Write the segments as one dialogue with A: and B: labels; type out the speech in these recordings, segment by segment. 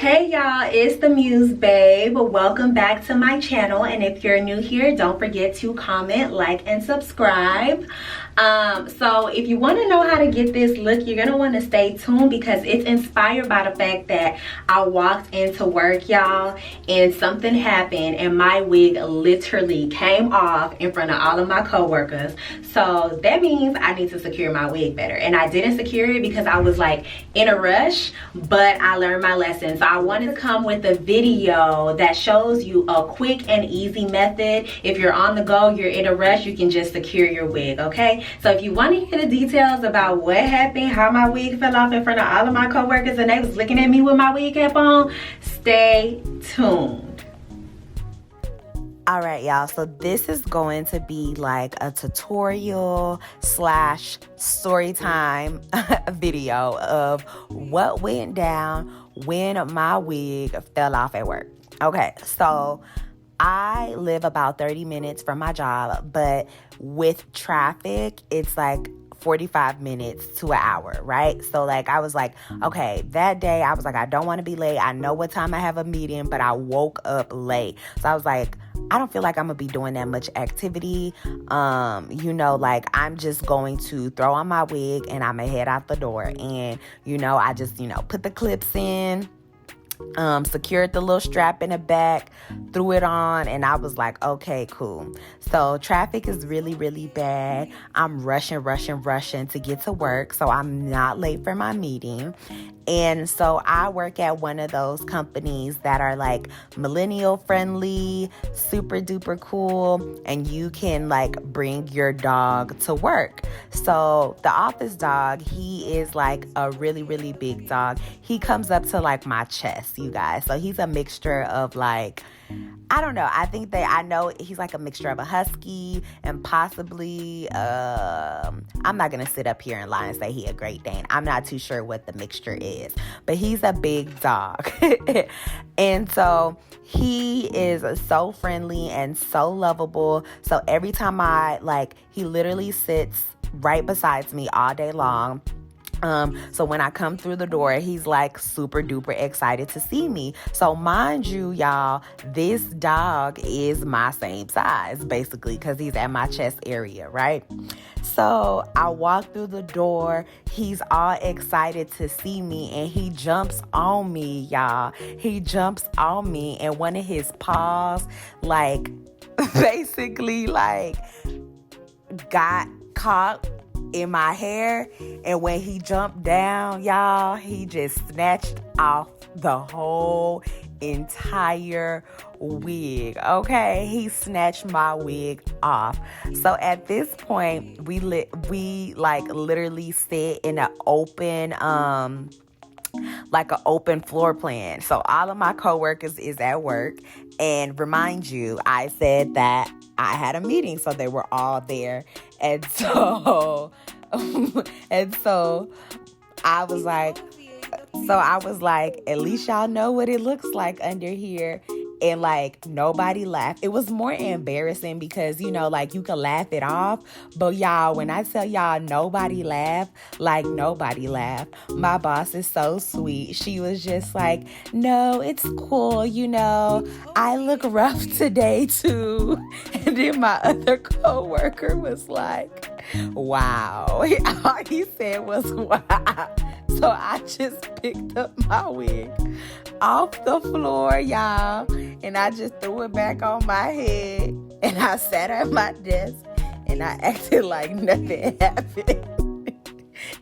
A: Hey y'all, it's the Muse Babe. Welcome back to my channel, and if you're new here, don't forget to comment, like, and subscribe. So if you want to know how to get this look, you're gonna want to stay tuned because it's inspired by the fact that I walked into work, y'all, and something happened and my wig literally came off in front of all of my co-workers. So that means I need to secure my wig better, and I didn't secure it because I was like in a rush, but I learned my lesson. So I wanted to come with a video that shows you a quick and easy method. If you're on the go, you're in a rush, you can just secure your wig, okay? So if you want to hear the details about what happened, how my wig fell off in front of all of my co-workers and they was looking at me with my wig cap on, stay tuned.
B: All right, y'all, so this is going to be like a tutorial slash story time video of what went down when my wig fell off at work. Okay, so I live about 30 minutes from my job, but with traffic, it's like 45 minutes to an hour, right? So like I was like, okay, that day I was like, I don't want to be late. I know what time I have a meeting, but I woke up late. So I was like, I don't feel like I'm gonna be doing that much activity. Like I'm just going to throw on my wig and I'm gonna head out the door. And, I just, put the clips in, secured the little strap in the back, threw it on, and I was like, okay, cool. So traffic is really, really bad. I'm rushing to get to work, so I'm not late for my meeting. And so I work at one of those companies that are like millennial friendly, super duper cool, and you can like bring your dog to work. So the office dog, he is like a really, really big dog. He comes up to like my chest, you guys. So he's a mixture of like, I don't know. I know he's like a mixture of a husky and possibly, I'm not going to sit up here and lie and say he a Great Dane. I'm not too sure what the mixture is, but he's a big dog. And so he is so friendly and so lovable. So every time he literally sits right beside me all day long. So when I come through the door, he's like super duper excited to see me. So mind you, y'all, this dog is my same size, basically, because he's at my chest area, right? So I walk through the door, he's all excited to see me, and he jumps on me, y'all. He jumps on me, and one of his paws, basically, got caught in my hair, and when he jumped down, y'all, he just snatched off the whole entire wig. Okay, he snatched my wig off. So at this point, we literally sit in an open open floor plan. So all of my coworkers is at work, and remind you, I said that I had a meeting, so they were all there. And so I was like, at least y'all know what it looks like under here. And nobody laughed. It was more embarrassing because, you can laugh it off. But y'all, when I tell y'all nobody laughed, nobody laughed. My boss is so sweet. She was just like, no, it's cool. I look rough today too. And then my other coworker was like, wow. All he said was, wow. So I just picked up my wig off the floor, y'all, and I just threw it back on my head, and I sat at my desk, and I acted like nothing happened.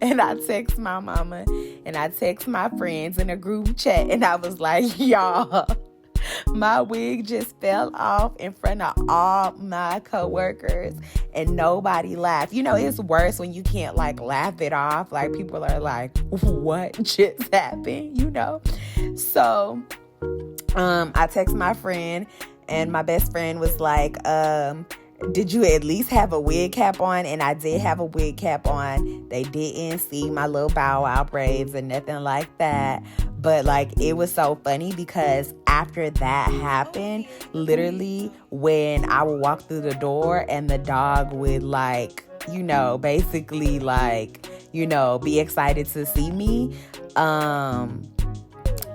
B: And I text my mama, and I text my friends in a group chat, and I was like, y'all, my wig just fell off in front of all my coworkers and nobody laughed. It's worse when you can't laugh it off. People are like, what just happened? So I text my friend, and my best friend was like, did you at least have a wig cap on? And I did have a wig cap on. They didn't see my little bow wow braids and nothing like that. But it was so funny because after that happened, literally when I would walk through the door and the dog would basically be excited to see me,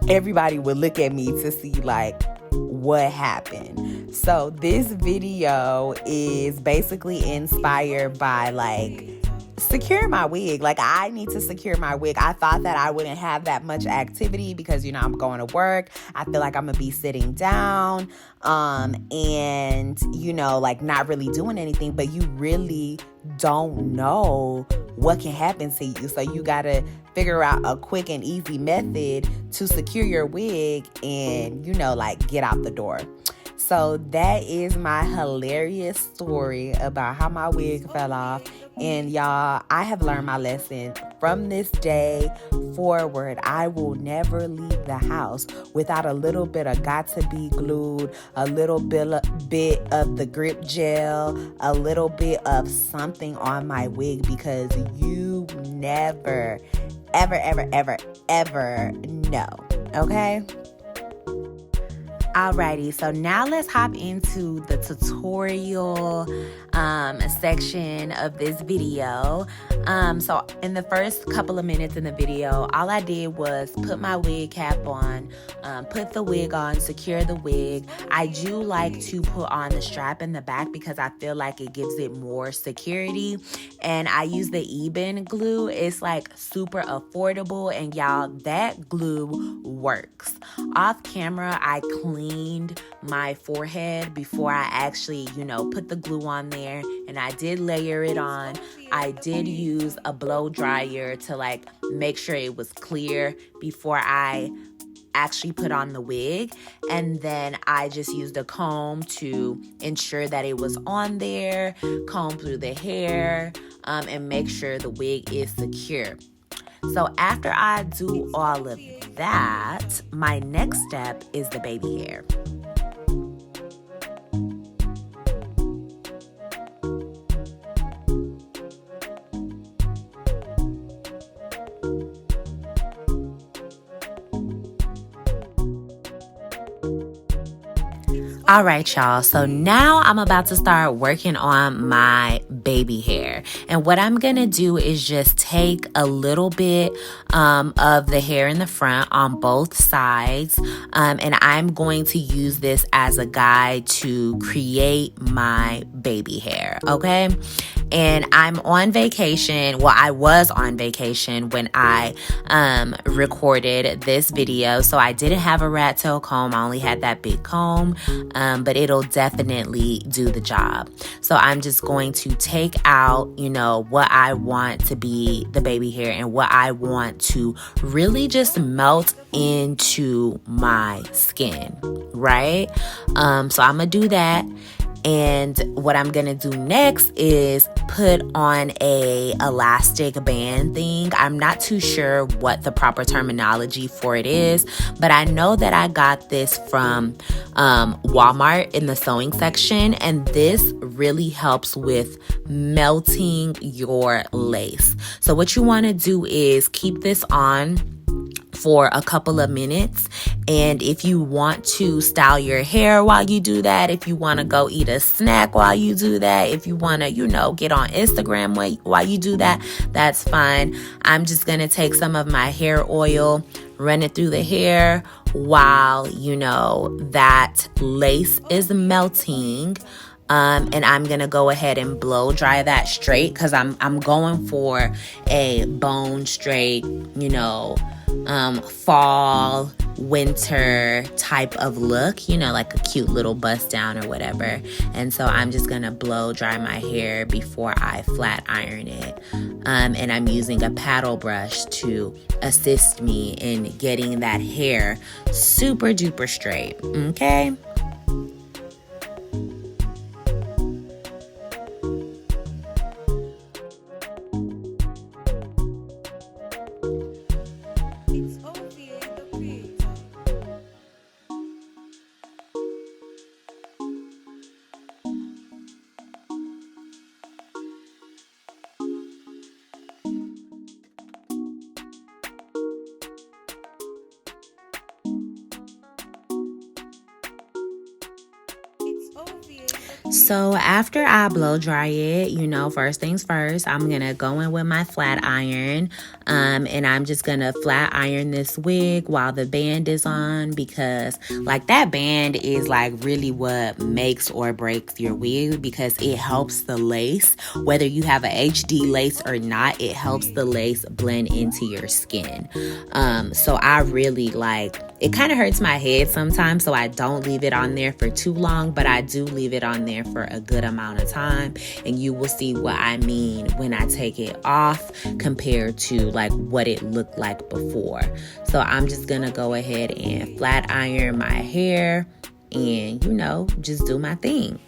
B: everybody would look at me to see like what happened. So this video is basically inspired by like secure my wig. Like, I need to secure my wig. I thought that I wouldn't have that much activity because, you know, I'm going to work. I feel like I'm gonna be sitting down and, you know, like not really doing anything, but you really don't know what can happen to you. So you gotta figure out a quick and easy method to secure your wig and, you know, like get out the door. So that is my hilarious story about how my wig fell off. And y'all, I have learned my lesson. From this day forward, I will never leave the house without a little bit of got to be glued, a little bit of the grip gel, a little bit of something on my wig, because you never, ever know. Okay? Alrighty, so now let's hop into the tutorial section of this video. So in the first couple of minutes in the video, all I did was put my wig cap on, put the wig on, secure the wig. I do like to put on the strap in the back because I feel like it gives it more security. And I use the Eben glue. It's like super affordable, and y'all, that glue works. Off camera, I cleaned my forehead before I actually, you know, put the glue on there, and I did layer it on. I did use a blow dryer to like make sure it was clear before I actually put on the wig, and then I just used a comb to ensure that it was on there, comb through the hair, and make sure the wig is secure. So after I do all of that, my next step is the baby hair. All right, y'all. So now I'm about to start working on my baby hair. And what I'm going to do is just take a little bit of the hair in the front on both sides. And I'm going to use this as a guide to create my baby hair. Okay. And I'm on vacation. Well, I was on vacation when I recorded this video. So I didn't have a rat tail comb. I only had that big comb. But it'll definitely do the job. So I'm just going to take out, you know, what I want to be the baby hair and what I want to really just melt into my skin, right? So I'm gonna do that. And what I'm going to do next is put on a elastic band thing. I'm not too sure what the proper terminology for it is, but I know that I got this from Walmart in the sewing section, and this really helps with melting your lace. So what you want to do is keep this on for a couple of minutes. And if you want to style your hair while you do that, if you want to go eat a snack while you do that, if you want to, you know, get on Instagram while you do that, that's fine. I'm just going to take some of my hair oil, run it through the hair while, you know, that lace is melting. And I'm going to go ahead and blow dry that straight because I'm going for a bone straight, you know, fall, winter type of look, you know, like a cute little bust down or whatever. And so I'm just going to blow dry my hair before I flat iron it. And I'm using a paddle brush to assist me in getting that hair super duper straight. Okay. So after I blow dry it, you know, first things first, I'm going to go in with my flat iron, and I'm just going to flat iron this wig while the band is on, because like that band is like really what makes or breaks your wig, because it helps the lace, whether you have a HD lace or not, it helps the lace blend into your skin. So I really like, it kind of hurts my head sometimes, so I don't leave it on there for too long, but I do leave it on there for a good amount of time, and you will see what I mean when I take it off compared to like what it looked like before. So I'm just gonna go ahead and flat iron my hair and, you know, just do my thing.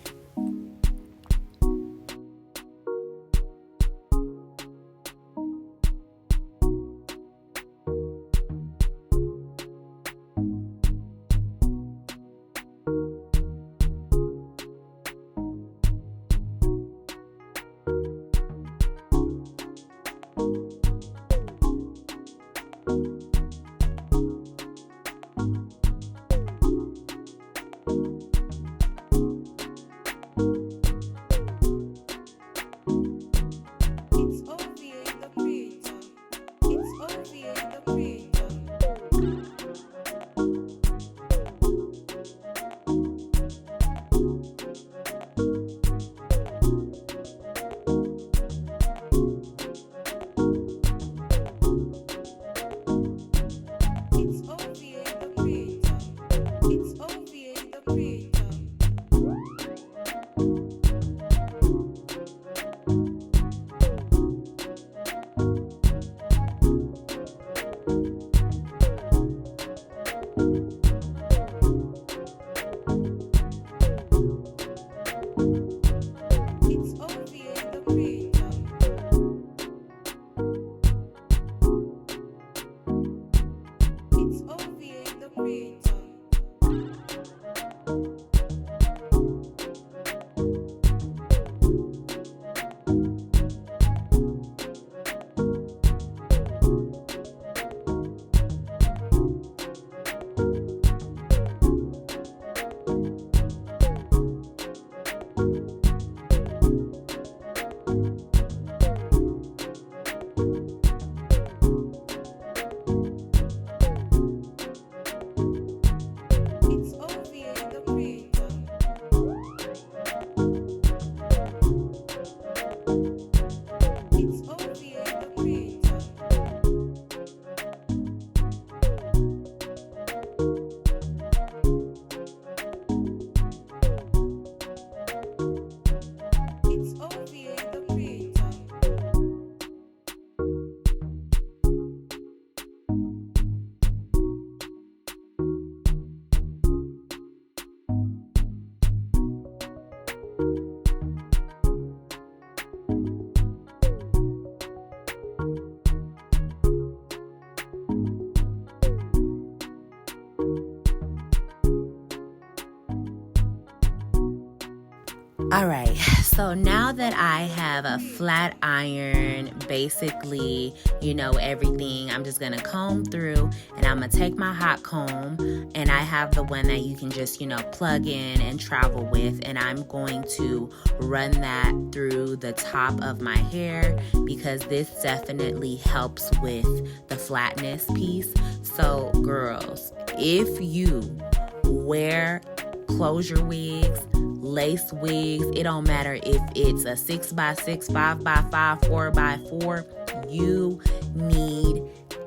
B: All right, so now that I have a flat iron, basically, you know, everything, I'm just gonna comb through, and I'm gonna take my hot comb, and I have the one that you can just, you know, plug in and travel with, and I'm going to run that through the top of my hair, because this definitely helps with the flatness piece. So girls, if you wear closure wigs, lace wigs, it don't matter if it's a 6x6, 5x5, 4x4, you need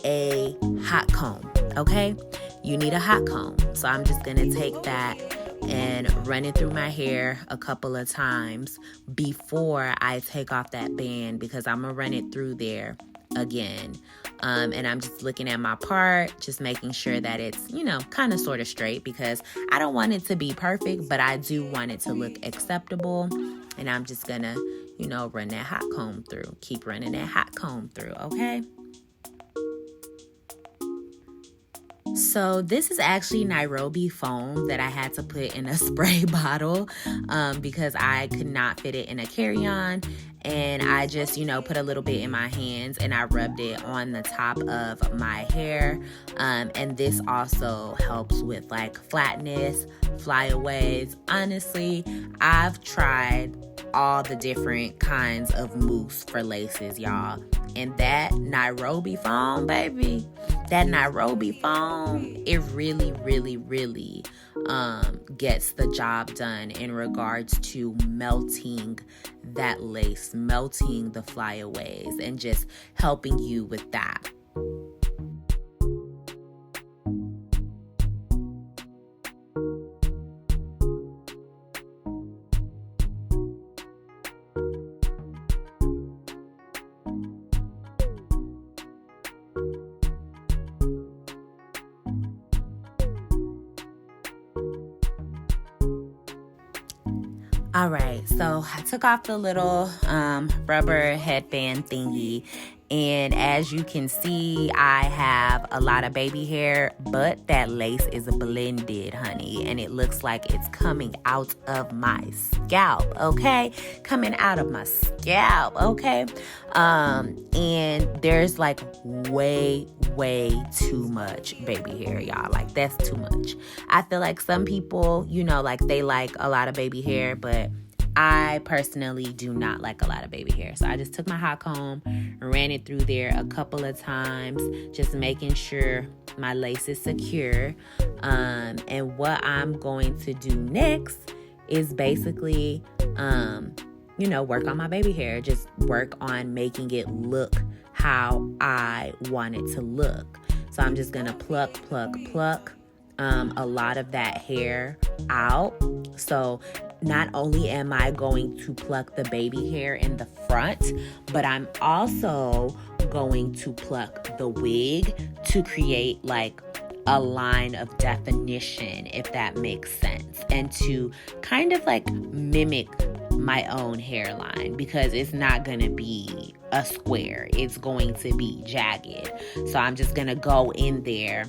B: a hot comb, okay? You need a hot comb. So I'm just gonna take that and run it through my hair a couple of times before I take off that band, because I'm gonna run it through there again. And I'm just looking at my part, just making sure that it's, you know, kind of sort of straight, because I don't want it to be perfect, but I do want it to look acceptable. And I'm just gonna, you know, run that hot comb through. Keep running that hot comb through, okay? So this is actually Nairobi foam that I had to put in a spray bottle because I could not fit it in a carry-on. and I just, put a little bit in my hands and I rubbed it on the top of my hair. And this also helps with like flatness, flyaways. Honestly, I've tried all the different kinds of mousse for laces, y'all. And that Nairobi foam, baby, that Nairobi foam, it really, really, really gets the job done in regards to melting that lace, melting the flyaways, and just helping you with that. All right, so I took off the little rubber headband thingy, and as you can see, I have a lot of baby hair, but that lace is blended, honey, and it looks like it's coming out of my scalp, okay? Coming out of my scalp, okay? And there's like way too much baby hair, y'all. Like, that's too much. I feel like some people, like they like a lot of baby hair, but I personally do not like a lot of baby hair. So I just took my hot comb, ran it through there a couple of times, just making sure my lace is secure. And what I'm going to do next is basically, work on my baby hair. Just work on making it look how I want it to look. So I'm just going to pluck a lot of that hair out. So not only am I going to pluck the baby hair in the front, but I'm also going to pluck the wig to create like a line of definition, if that makes sense, and to kind of like mimic my own hairline, because it's not going to be a square. It's going to be jagged. So I'm just going to go in there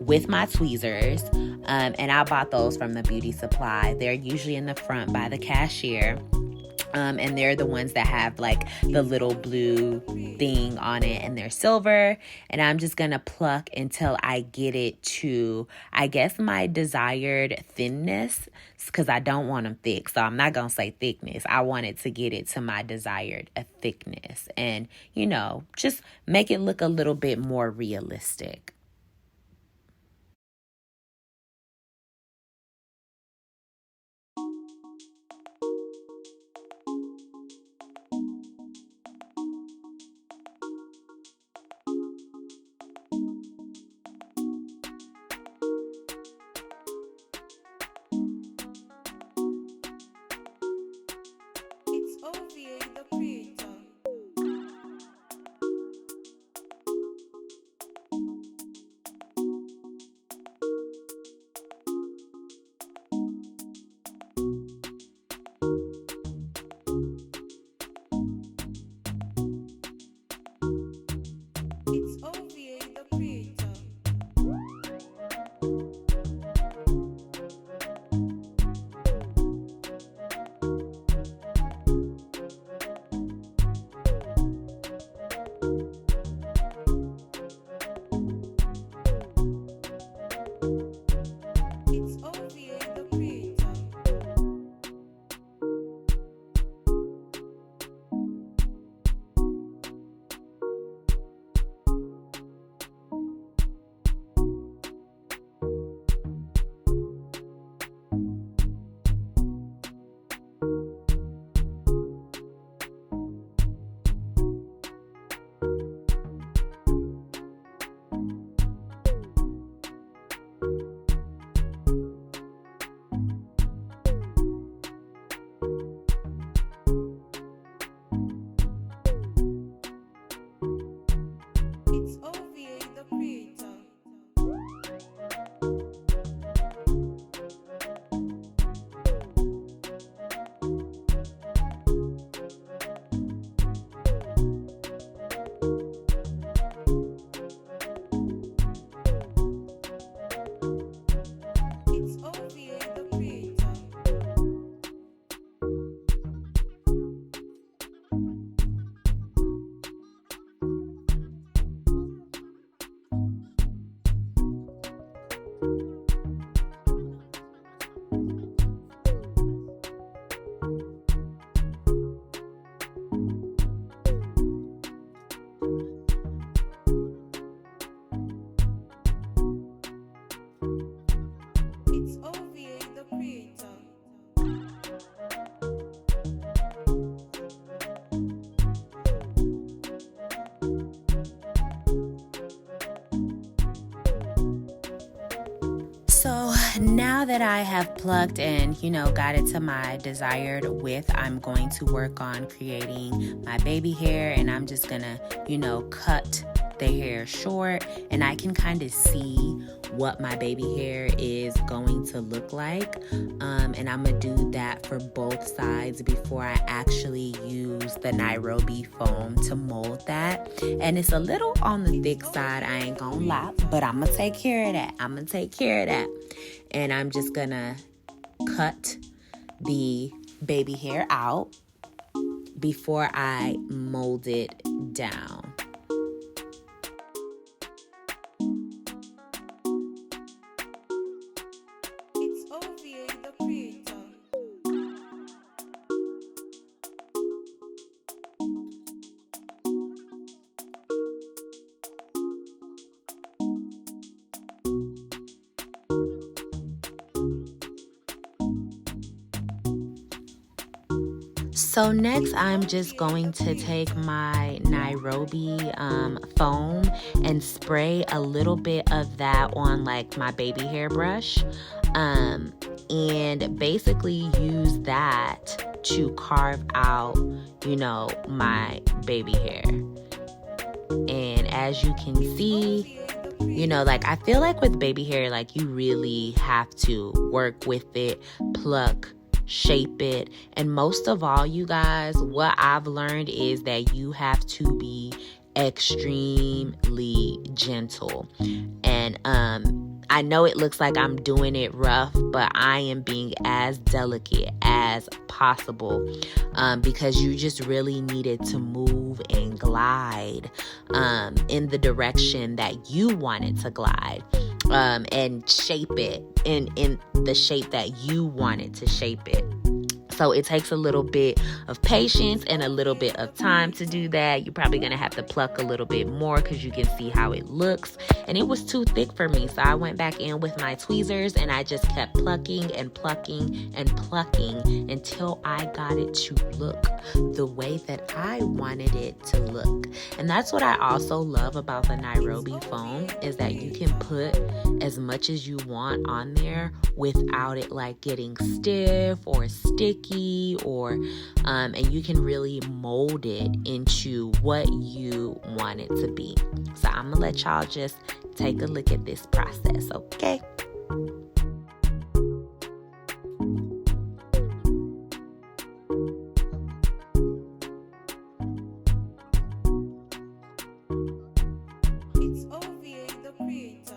B: with my tweezers, and I bought those from the beauty supply. They're usually in the front by the cashier, and they're the ones that have like the little blue thing on it, and they're silver. And I'm just gonna pluck until I get it to, I guess, my desired thinness, because I don't want them thick, so I'm not gonna say thickness. I want it to get it to my desired thickness, and just make it look a little bit more realistic.
C: It's OVA the creator. It's OVA the creator. It's OVA the creator. It's OVA the creator. It's OVA the creator.
B: So now that I have plucked and, got it to my desired width, I'm going to work on creating my baby hair, and I'm just gonna, cut the hair short, and I can kind of see what my baby hair is going to look like. And I'm gonna do that for both sides before I actually use the Nairobi foam to mold that. And it's a little on the thick side, I ain't gonna lie, but I'm gonna take care of that. And I'm just gonna cut the baby hair out before I mold it down.
C: It's OVA the creator.
B: So next, I'm just going to take my Nairobi foam and spray a little bit of that on like my baby hair brush, and basically use that to carve out, my baby hair. And as you can see, I feel like with baby hair, like you really have to work with it, pluck, shape it, and most of all, you guys, what I've learned is that you have to be extremely gentle. And I know it looks like I'm doing it rough, but I am being as delicate as possible, because you just really needed to move and glide in the direction that you wanted to glide, and shape it in the shape that you wanted to shape it. So it takes a little bit of patience and a little bit of time to do that. You're probably going to have to pluck a little bit more because you can see how it looks. And it was too thick for me. So I went back in with my tweezers and I just kept plucking and plucking and plucking until I got it to look the way that I wanted it to look. And that's what I also love about the Nairobi foam, is that you can put as much as you want on there without it like getting stiff or sticky, or and you can really mold it into what you want it to be. So I'm gonna let y'all just take a look at this process, okay?
C: It's OVA the creator.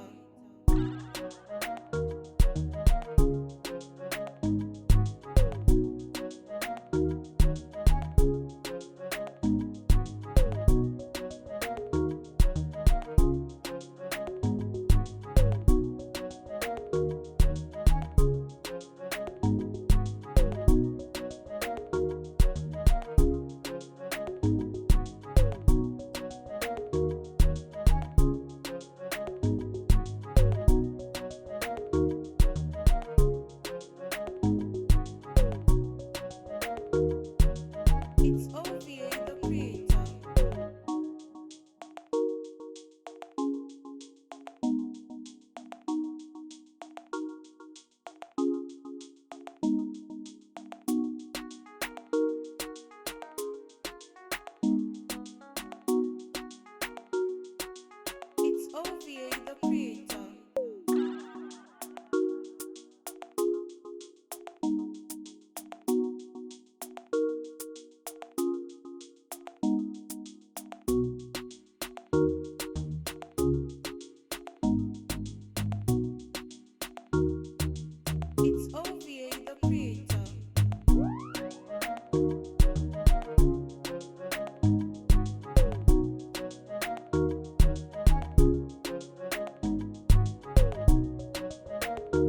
C: It's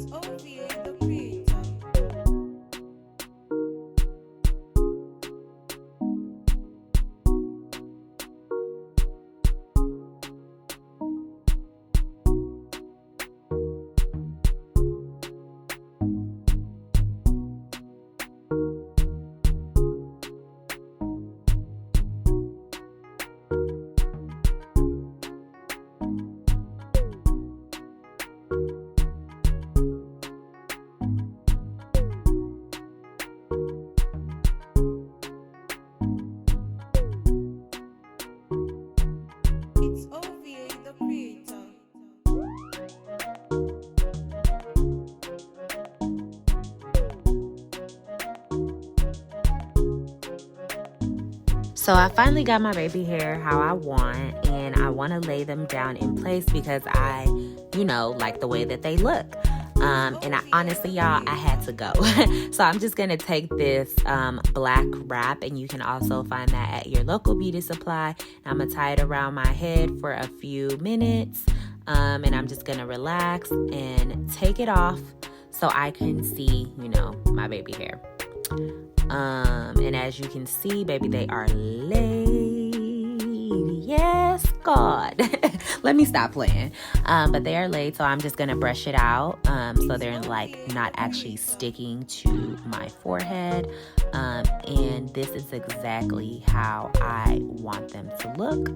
C: OVA the creator. It's OVA the creator.
B: So I finally got my baby hair how I want, and I want to lay them down in place because I, like the way that they look. And honestly, y'all, I had to go. So I'm just going to take this black wrap, and you can also find that at your local beauty supply. I'm going to tie it around my head for a few minutes, and I'm just going to relax and take it off so I can see, my baby hair. And as you can see, baby, they are laid. Yes, God. Let me stop playing. But they are laid, so I'm just gonna brush it out. So they're not actually sticking to my forehead. And this is exactly how I want them to look.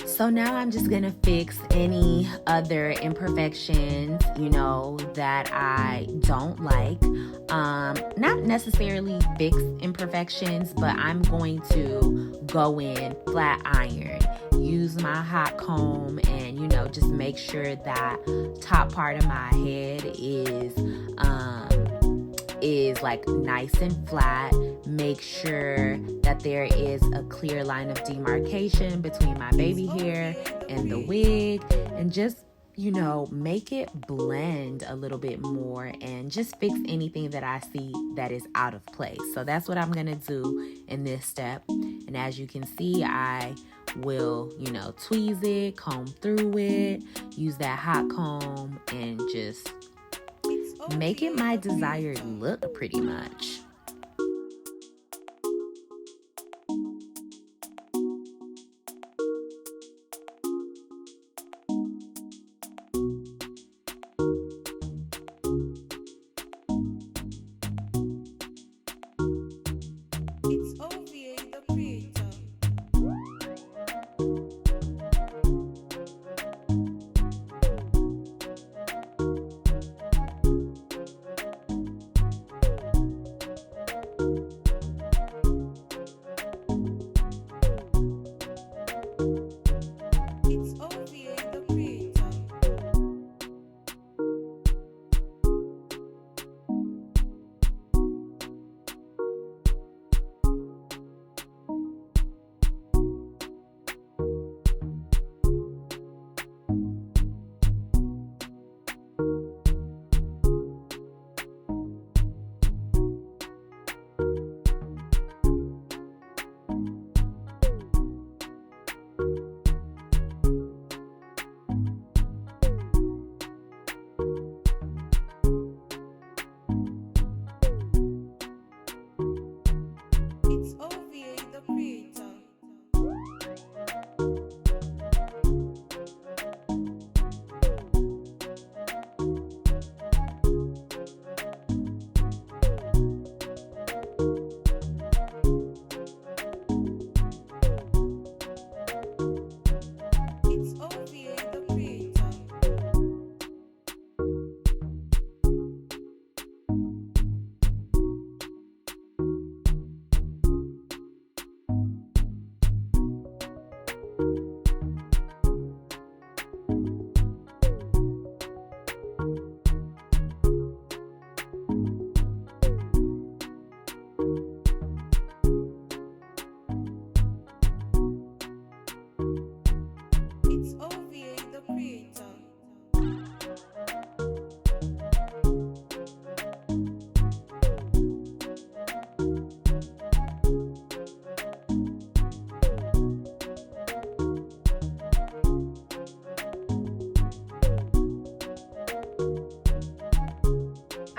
B: So now I'm just gonna fix any other imperfections, that I don't like. Not necessarily fix imperfections, but I'm going to go in flat iron, use my hot comb, and, just make sure that top part of my head is nice and flat. Make sure that there is a clear line of demarcation between my baby hair and the wig, and just make it blend a little bit more and just fix anything that I see that is out of place. So that's what I'm gonna do in this step. And as you can see, I will tweeze it, comb through it, use that hot comb, and just make it my desired look pretty much.
C: It's OVA the creator. It's OVA the creator. It's OVA the creator. It's OVA the creator. It's OVA the creator.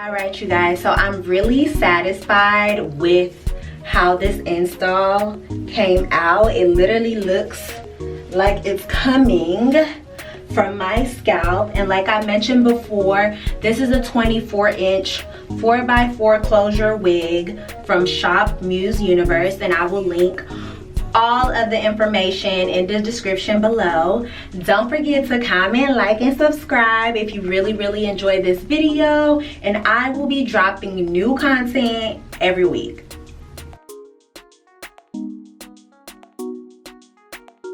A: All right, you guys, so I'm really satisfied with how this install came out. It literally looks like it's coming from my scalp, and like I mentioned before, this is a 24-inch 4x4 closure wig from Shop Muse Universe, and I will link all of the information in the description below. Don't forget to comment, like, and subscribe if you really enjoyed this video, and I will be dropping new content every week.